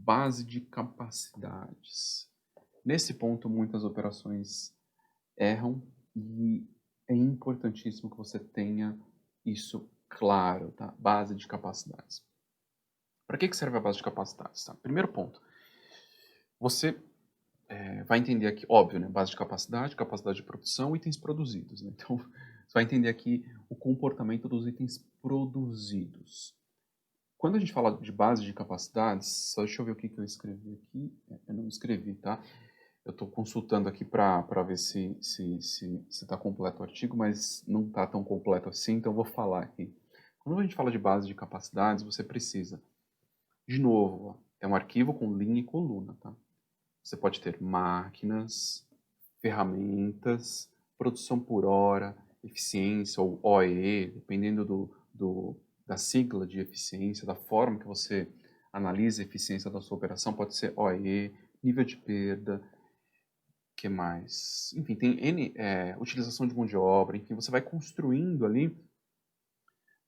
base de capacidades. Nesse ponto, muitas operações erram e é importantíssimo que você tenha isso claro, tá? Base de capacidades. Para que serve a base de capacidades? Tá? Primeiro ponto, você vai entender aqui, óbvio, né? Base de capacidade, capacidade de produção, itens produzidos. Né? Então, você vai entender aqui o comportamento dos itens produzidos. Quando a gente fala de base de capacidades, só deixa eu ver o que eu escrevi aqui. Eu não escrevi, tá? Eu estou consultando aqui para ver se está completo o artigo, mas não está tão completo assim, então eu vou falar aqui. Quando a gente fala de base de capacidades, você precisa, de novo, ó, é um arquivo com linha e coluna, tá? Você pode ter máquinas, ferramentas, produção por hora, eficiência ou OEE, dependendo da sigla de eficiência, da forma que você analisa a eficiência da sua operação, pode ser OEE, nível de perda, que mais? Enfim, tem N, utilização de mão de obra, enfim, você vai construindo ali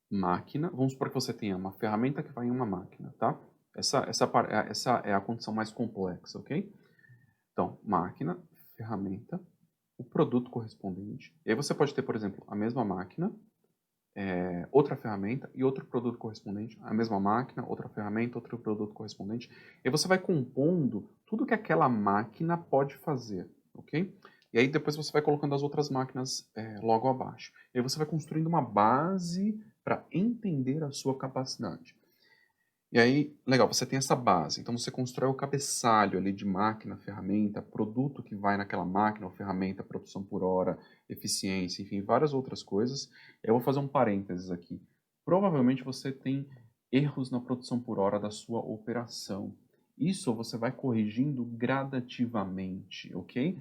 máquina. Vamos supor que você tenha uma ferramenta que vai em uma máquina, tá? Essa é a condição mais complexa, ok? Então, máquina, ferramenta, o produto correspondente. E aí você pode ter, por exemplo, a mesma máquina, outra ferramenta e outro produto correspondente, a mesma máquina, outra ferramenta, outro produto correspondente. E aí você vai compondo tudo que aquela máquina pode fazer, ok? E aí depois você vai colocando as outras máquinas logo abaixo. E aí você vai construindo uma base para entender a sua capacidade. E aí, legal, você tem essa base. Então você constrói o cabeçalho ali de máquina, ferramenta, produto que vai naquela máquina ou ferramenta, produção por hora, eficiência, enfim, várias outras coisas. Eu vou fazer um parênteses aqui. Provavelmente você tem erros na produção por hora da sua operação. Isso você vai corrigindo gradativamente, ok?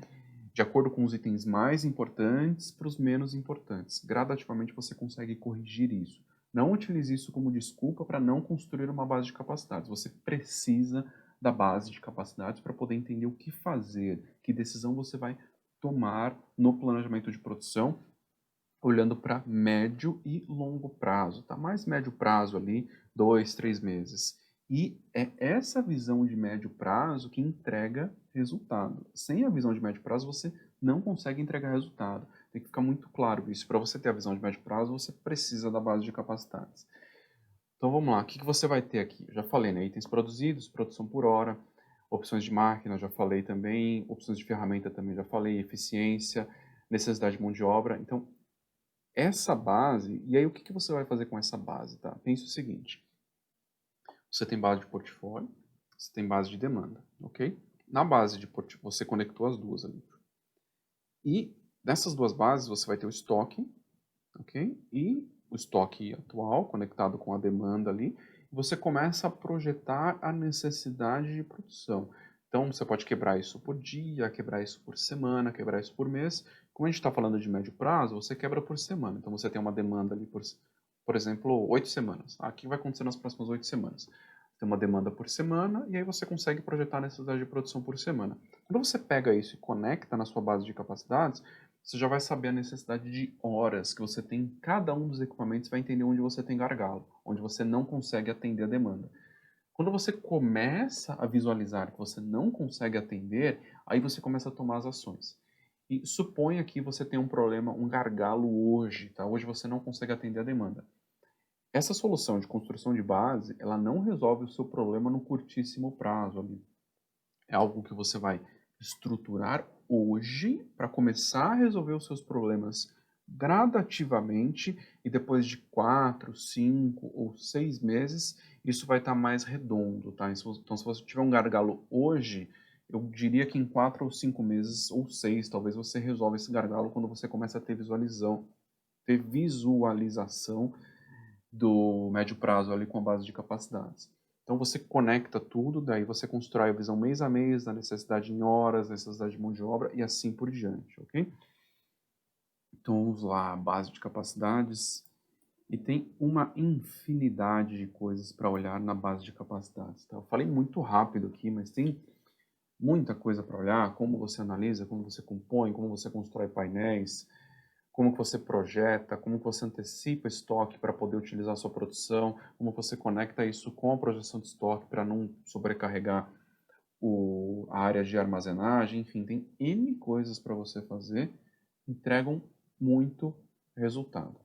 De acordo com os itens mais importantes para os menos importantes. Gradativamente você consegue corrigir isso. Não utilize isso como desculpa para não construir uma base de capacidades. Você precisa da base de capacidades para poder entender o que fazer, que decisão você vai tomar no planejamento de produção, olhando para médio e longo prazo, tá? Mais médio prazo ali, 2, 3 meses. E é essa visão de médio prazo que entrega resultado. Sem a visão de médio prazo, você não consegue entregar resultado. Tem que ficar muito claro isso. Para você ter a visão de médio prazo, você precisa da base de capacidades. Então vamos lá, o que você vai ter aqui? Eu já falei, né? Itens produzidos, produção por hora, opções de máquina, já falei também, opções de ferramenta também já falei, eficiência, necessidade de mão de obra. Então, essa base, e aí o que você vai fazer com essa base, tá? Pense o seguinte, você tem base de portfólio, você tem base de demanda, ok? Na base de portfólio, você conectou as duas ali. E nessas duas bases você vai ter o estoque, ok? E o estoque atual conectado com a demanda ali, você começa a projetar a necessidade de produção. Então você pode quebrar isso por dia, quebrar isso por semana, quebrar isso por mês. Como a gente está falando de médio prazo, você quebra por semana. Então você tem uma demanda ali por exemplo, 8 semanas. O que vai acontecer nas próximas 8 semanas? Tem uma demanda por semana e aí você consegue projetar a necessidade de produção por semana. Quando você pega isso e conecta na sua base de capacidades, você já vai saber a necessidade de horas que você tem em cada um dos equipamentos, vai entender onde você tem gargalo, onde você não consegue atender a demanda. Quando você começa a visualizar que você não consegue atender, aí você começa a tomar as ações. E suponha que você tem um problema, um gargalo hoje, tá? Hoje você não consegue atender a demanda. Essa solução de construção de base, ela não resolve o seu problema no curtíssimo prazo ali. É algo que você vai estruturar hoje para começar a resolver os seus problemas gradativamente e depois de 4, 5 ou 6 meses isso vai estar mais redondo, tá? Então, se você tiver um gargalo hoje, eu diria que em 4 ou 5 meses ou 6, talvez você resolva esse gargalo quando você começa a ter visualização do médio prazo ali com a base de capacidades. Então você conecta tudo, daí você constrói a visão mês a mês, da necessidade em horas, necessidade de mão de obra e assim por diante, ok? Então vamos lá, base de capacidades. E tem uma infinidade de coisas para olhar na base de capacidades. Tá? Eu falei muito rápido aqui, mas tem muita coisa para olhar, como você analisa, como você compõe, como você constrói painéis, como que você projeta, como que você antecipa estoque para poder utilizar a sua produção, como você conecta isso com a projeção de estoque para não sobrecarregar a área de armazenagem, enfim, tem N coisas para você fazer, entregam muito resultado.